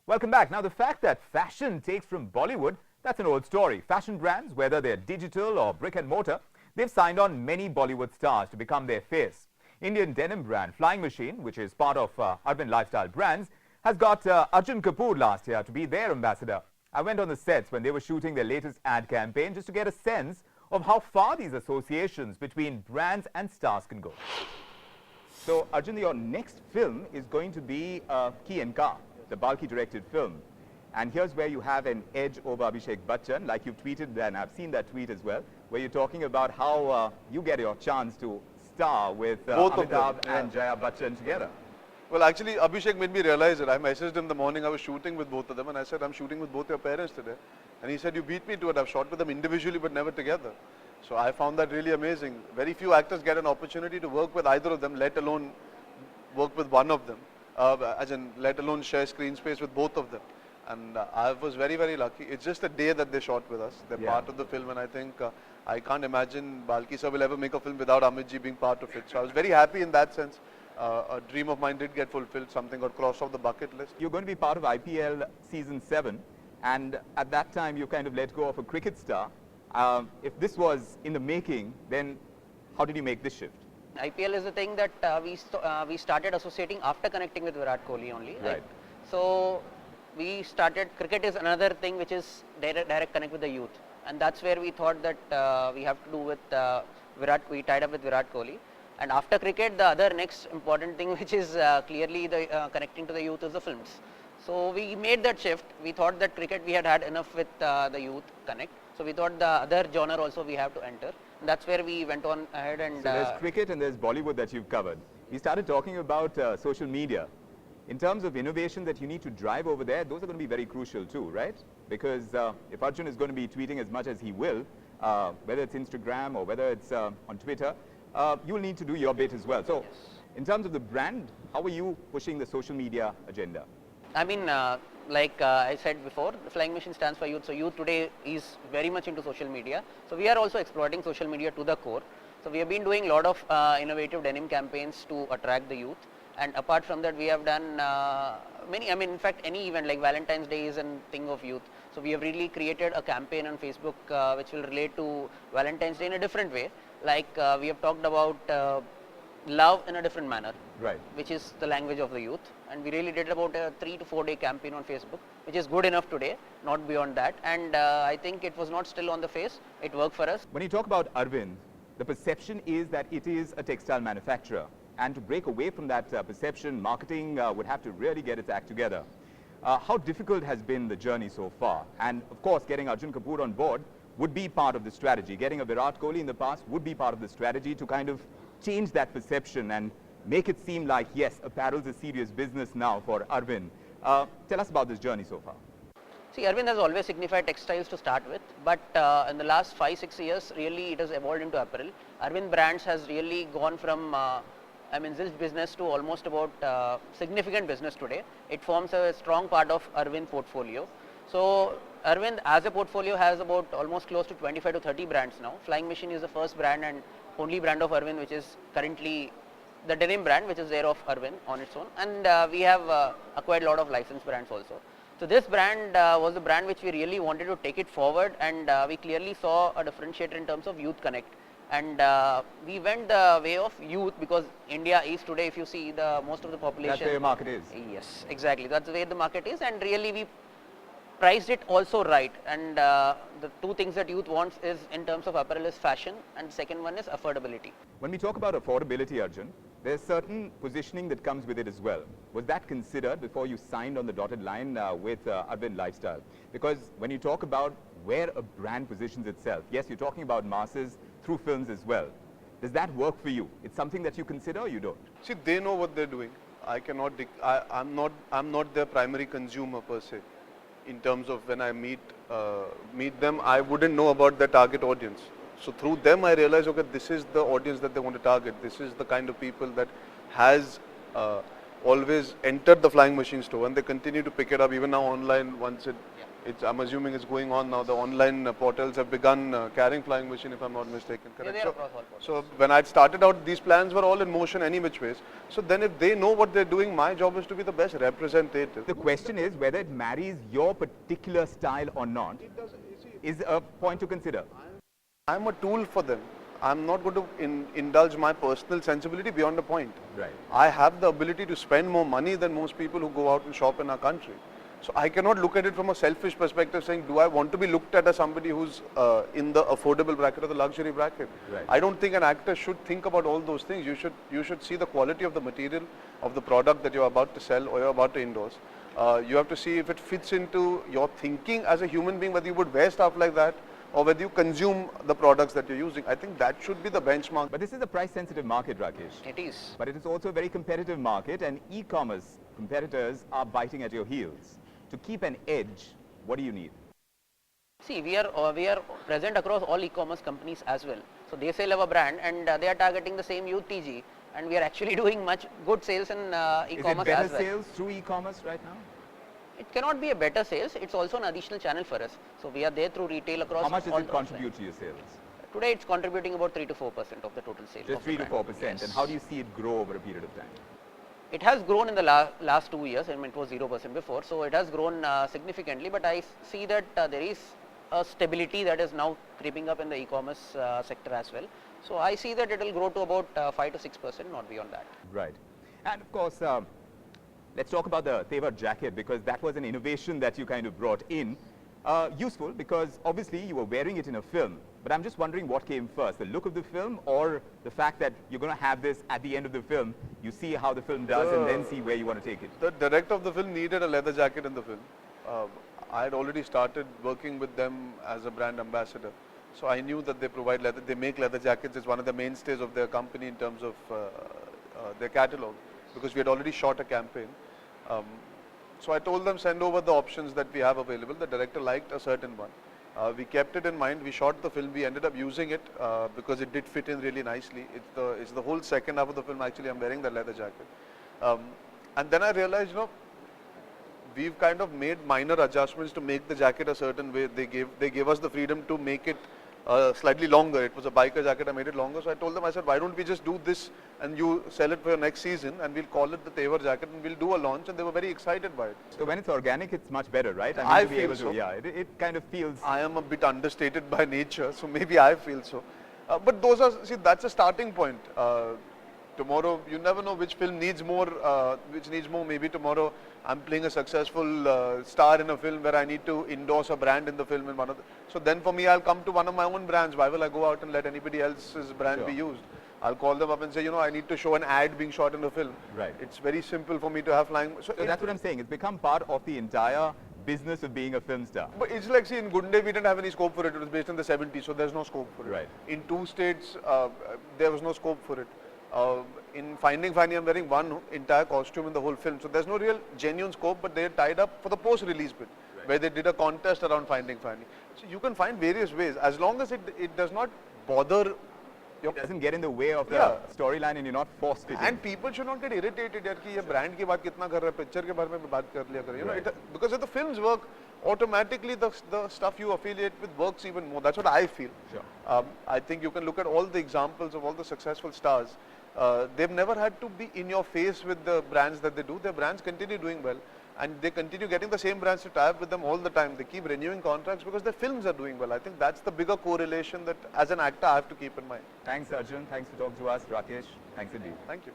Welcome back. Now, the fact that fashion takes from Bollywood, that's an old story. Fashion brands, whether they're digital or brick and mortar, they've signed on many Bollywood stars to become their face. Indian denim brand Flying Machine, which is part of Urban Lifestyle Brands, has got Arjun Kapoor last year to be their ambassador. I went on the sets when they were shooting their latest ad campaign just to get a sense of how far these associations between brands and stars can go. So, Arjun, your next film is going to be Key and Car, the Balki directed film. And here's where you have an edge over Abhishek Bachchan, like you've tweeted, and I've seen that tweet as well, where you're talking about how you get your chance to star with Amitabh and Jaya Bachchan together. Well, actually, Abhishek made me realize it. I messaged him in the morning, I was shooting with both of them, and I said, I'm shooting with both your parents today. And he said, you beat me to it. I've shot with them individually, but never together. So I found that really amazing. Very few actors get an opportunity to work with either of them, let alone work with one of them, as in let alone share screen space with both of them. And I was very, very lucky. It's just a day that they shot with us. They're part of the film, and I think I can't imagine Balki sir will ever make a film without Amit ji being part of it. So I was very happy in that sense. A dream of mine did get fulfilled. Something got crossed off the bucket list. You're going to be part of IPL Season 7, and at that time you kind of let go of a cricket star. If this was in the making, then how did you make this shift? IPL is the thing that we started associating after connecting with Virat Kohli only. Right. So we started, cricket is another thing which is direct connect with the youth, and that's where we thought that we have to do with we tied up with Virat Kohli. And after cricket, the other next important thing which is clearly the connecting to the youth is the films. So we made that shift. We thought that cricket we had enough with the youth connect. So we thought the other genre also we have to enter. And that's where we went on ahead and... So there's cricket and there's Bollywood that you've covered. We started talking about social media. In terms of innovation that you need to drive over there, those are going to be very crucial too, right? Because if Arjun is going to be tweeting as much as he will, whether it's Instagram or whether it's on Twitter, you will need to do your bit as well. So, in terms of the brand, how are you pushing the social media agenda? I mean, like I said before, the Flying Machine stands for youth. So, youth today is very much into social media. So, we are also exploiting social media to the core. So, we have been doing a lot of innovative denim campaigns to attract the youth. And apart from that, we have done many, I mean, in fact, any event like Valentine's Day is a thing of youth. So, we have really created a campaign on Facebook which will relate to Valentine's Day in a different way. Like we have talked about love in a different manner, right? Which is the language of the youth, and we really did about a 3 to 4 day campaign on Facebook, which is good enough today, not beyond that. And I think it was not still on the face. It worked for us. When you talk about Arvind, the perception is that it is a textile manufacturer, and to break away from that perception, marketing would have to really get its act together. How difficult has been the journey so far? And of course, getting Arjun Kapoor on board would be part of the strategy. Getting a Virat Kohli in the past would be part of the strategy to kind of change that perception and make it seem like, yes, apparel is a serious business now for Arvind. Tell us about this journey so far. See, Arvind has always signified textiles to start with, but in the last 5-6 years, really it has evolved into apparel. Arvind Brands has really gone from I mean, zilch business to almost about significant business today. It forms a strong part of Arvind portfolio. So Arvind as a portfolio has about almost close to 25 to 30 brands now. Flying Machine is the first brand and only brand of Arvind which is currently the denim brand which is there of Arvind on its own, and we have acquired a lot of licensed brands also. So this brand was the brand which we really wanted to take it forward, and we clearly saw a differentiator in terms of youth connect. And we went the way of youth because India is today, if you see the most of the population. That's where your market is. Yes, exactly. That's the way the market is, and really we priced it also right. And the two things that youth wants is in terms of apparel is fashion, and second one is affordability. When we talk about affordability, Arjun, there's certain positioning that comes with it as well. Was that considered before you signed on the dotted line with Urban Lifestyle? Because when you talk about where a brand positions itself, yes, you're talking about masses through films as well. Does that work for you? It's something that you consider or you don't? See, they know what they're doing. I cannot, I'm not their primary consumer per se. In terms of when I meet them, I wouldn't know about their target audience. So through them, I realized, okay, this is the audience that they want to target. This is the kind of people that has always entered the Flying Machine store, and they continue to pick it up even now online once I'm assuming it's going on now. The online portals have begun carrying flying machine, if I'm not mistaken. Correct? they are across all portals. So when I started out, these plans were all in motion any which ways. So then if they know what they're doing, my job is to be the best representative. The question is whether it marries your particular style or not is a point to consider. I'm a tool for them. I'm not going to indulge my personal sensibility beyond a point. Right. I have the ability to spend more money than most people who go out and shop in our country. So I cannot look at it from a selfish perspective saying, do I want to be looked at as somebody who's in the affordable bracket or the luxury bracket? Right. I don't think an actor should think about all those things. You should see the quality of the material, of the product that you're about to sell or you're about to endorse. You have to see if it fits into your thinking as a human being, whether you would wear stuff like that or whether you consume the products that you're using. I think that should be the benchmark. But this is a price-sensitive market, Rakesh. It is. But it is also a very competitive market, and e-commerce competitors are biting at your heels. To keep an edge, what do you need? See, we are present across all e-commerce companies as well. So they sell our brand, and they are targeting the same youth TG, and we are actually doing much good sales in e-commerce Is it better as well. sales through e-commerce right now? It cannot be a better sales. It's also an additional channel for us. So we are there through retail across. How much does all it contribute to your sales? Today it's contributing about 3 to 4% of the total sales. Just of the 3 to brand. 4%. Yes. And how do you see it grow over a period of time? It has grown in the last 2 years. I mean, it was 0% before, so it has grown significantly. But I see that there is a stability that is now creeping up in the e-commerce sector as well. So I see that it will grow to about 5 to 6%, not beyond that. Right. And of course, let's talk about the Tevar jacket, because that was an innovation that you kind of brought in. Useful because obviously you were wearing it in a film. But I'm just wondering what came first, the look of the film or the fact that you're going to have this at the end of the film, you see how the film does and then see where you want to take it. The director of the film needed a leather jacket in the film. I had already started working with them as a brand ambassador. So I knew that they provide leather, they make leather jackets. It's one of the mainstays of their company in terms of their catalog, because we had already shot a campaign. So I told them, send over the options that we have available. The director liked a certain one. We kept it in mind. We shot the film. We ended up using it because it did fit in really nicely. It's the whole second half of the film. Actually, I'm wearing the leather jacket. And then I realized, we've kind of made minor adjustments to make the jacket a certain way. They gave us the freedom to make it slightly longer. It was a biker jacket. I made it longer. So I told them, I said, why don't we just do this and you sell it for your next season and we'll call it the Tevar jacket and we'll do a launch. And they were very excited by it. So when it's organic, it's much better, right? I to be feel able so. To, yeah, it kind of feels... I am a bit understated by nature, so maybe I feel so. But those are, see, that's a starting point. Tomorrow, you never know which film needs more, Maybe tomorrow I'm playing a successful star in a film where I need to endorse a brand in the film. So then for me, I'll come to one of my own brands. Why will I go out and let anybody else's brand be used? I'll call them up and say, I need to show an ad being shot in the film. Right. It's very simple for me to have flying. So that's what I'm saying. It's become part of the entire business of being a film star. But it's like, see, in Gunde, we didn't have any scope for it. It was based in the 70s, so there's no scope for it. Right. In 2 states, there was no scope for it. In Finding Fanny, I'm wearing one entire costume in the whole film. So there's no real genuine scope, but they tied up for the post-release bit, where they did a contest around Finding Fanny. So you can find various ways, as long as it does not bother. It doesn't get in the way of the storyline and you're not forced it. And people should not get irritated that this brand ki baat kitna kar raha hai, picture ke bare mein baat kar liya kar. Because if the films work, automatically the stuff you affiliate with works even more. That's what I feel. Sure. I think you can look at all the examples of all the successful stars. They've never had to be in your face with the brands that they do. Their brands continue doing well and they continue getting the same brands to tie up with them all the time. They keep renewing contracts because their films are doing well. I think that's the bigger correlation that as an actor I have to keep in mind. Thanks, Arjun. Thanks for talking to us. Rakesh, thanks indeed. Thank you.